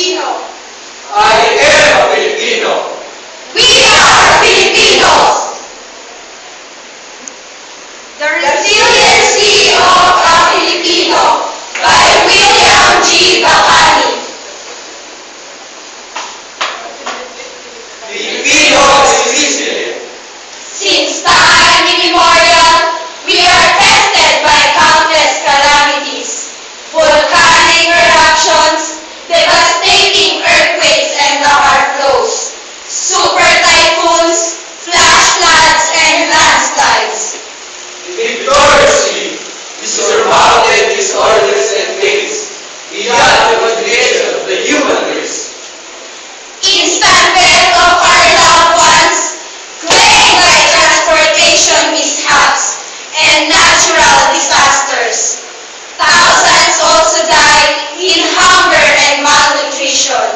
Filipino. I am a Filipino. We are Filipinos. The Resiliency of a Filipino by William G. Bacani. Filipino is resilient. Since time immemorial, we are tested by countless calamities, volcanic eruptions, devastating earthquakes and lava flows, super typhoons, flash floods, and landslides. Victoriously, we surmounted these orders and fates beyond the imagination of the human race. Instant death of our loved ones, plagued by transportation mishaps and natural disasters. Thousands also died in hunger and malnutrition,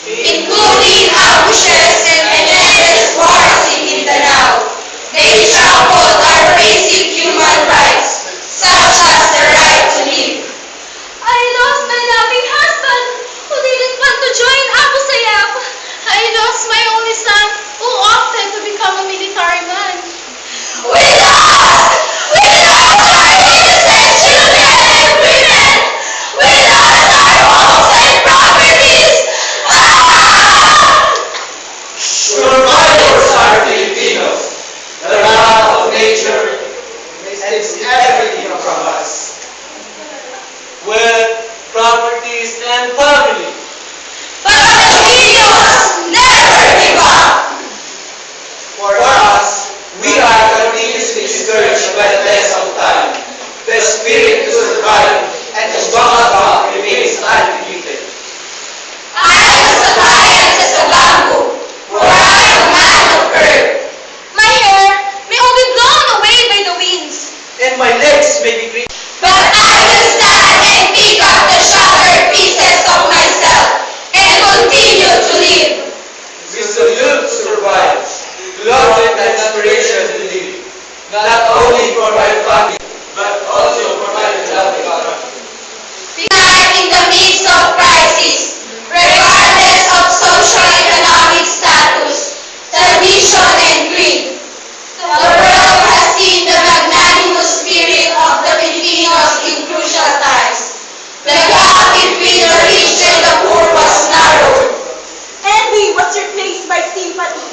including ambushes and endless wars in Mindanao. They trampled our basic human rights, such as the right to live. I lost my loving husband, who didn't want to join Abu Sayyaf. I lost my only son, who opted to become a military man. We lost our innocent children and women. We lost our homes and properties. Survivors are Filipinos. The wrath of nature takes everything from us. Wealth, properties, and family. But the Filipinos never give up. For us, we are continuously discouraged by the test of time. The spirit to survive and to bounce back remains undefeated. I am as alliance as a bamboo, for I am a man of earth. My hair may all be blown away by the winds. And my legs may be green. But I will stand and pick up the shattered pieces of myself and continue to live. We salute to survive, love and aspiration to live, not only for my family, but also for my beloved country. Unite in the midst of crisis, regardless of socio-economic status, tradition, and creed. The world has seen the magnanimous spirit of the Filipinos in crucial times. The gap between the rich and the poor was narrowed. Envy was replaced by sympathy.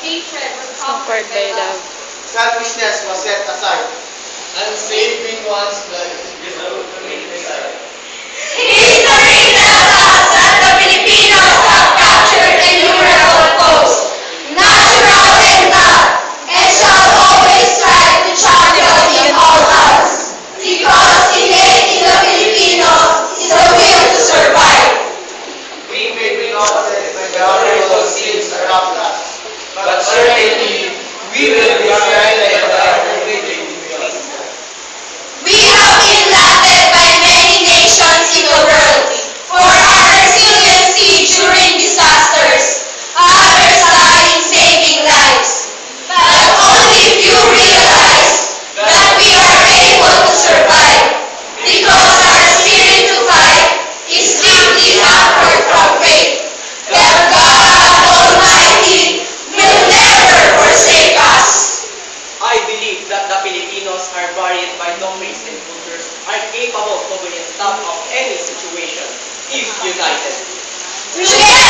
Hatred was Conquered by love. Selfishness was set aside. And saving one's life is a desire. History tells us that the Filipinos have captured innumerable foes, natural and not, and shall always strive to champion in all odds. Because innate in the Filipinos is the will to survive. We may be offset by the horrible sins around us, But certainly, we will be strengthened by our living peace. We have been landed by many nations in the world for our resiliency during disasters. Others die in saving lives. But only few realize that we are able to survive because our spirit to fight is deeply anchored from faith that God Almighty will never forsake us. I believe that the Filipinos are varied by race and cultures, are capable of going on top of any situation if united. Together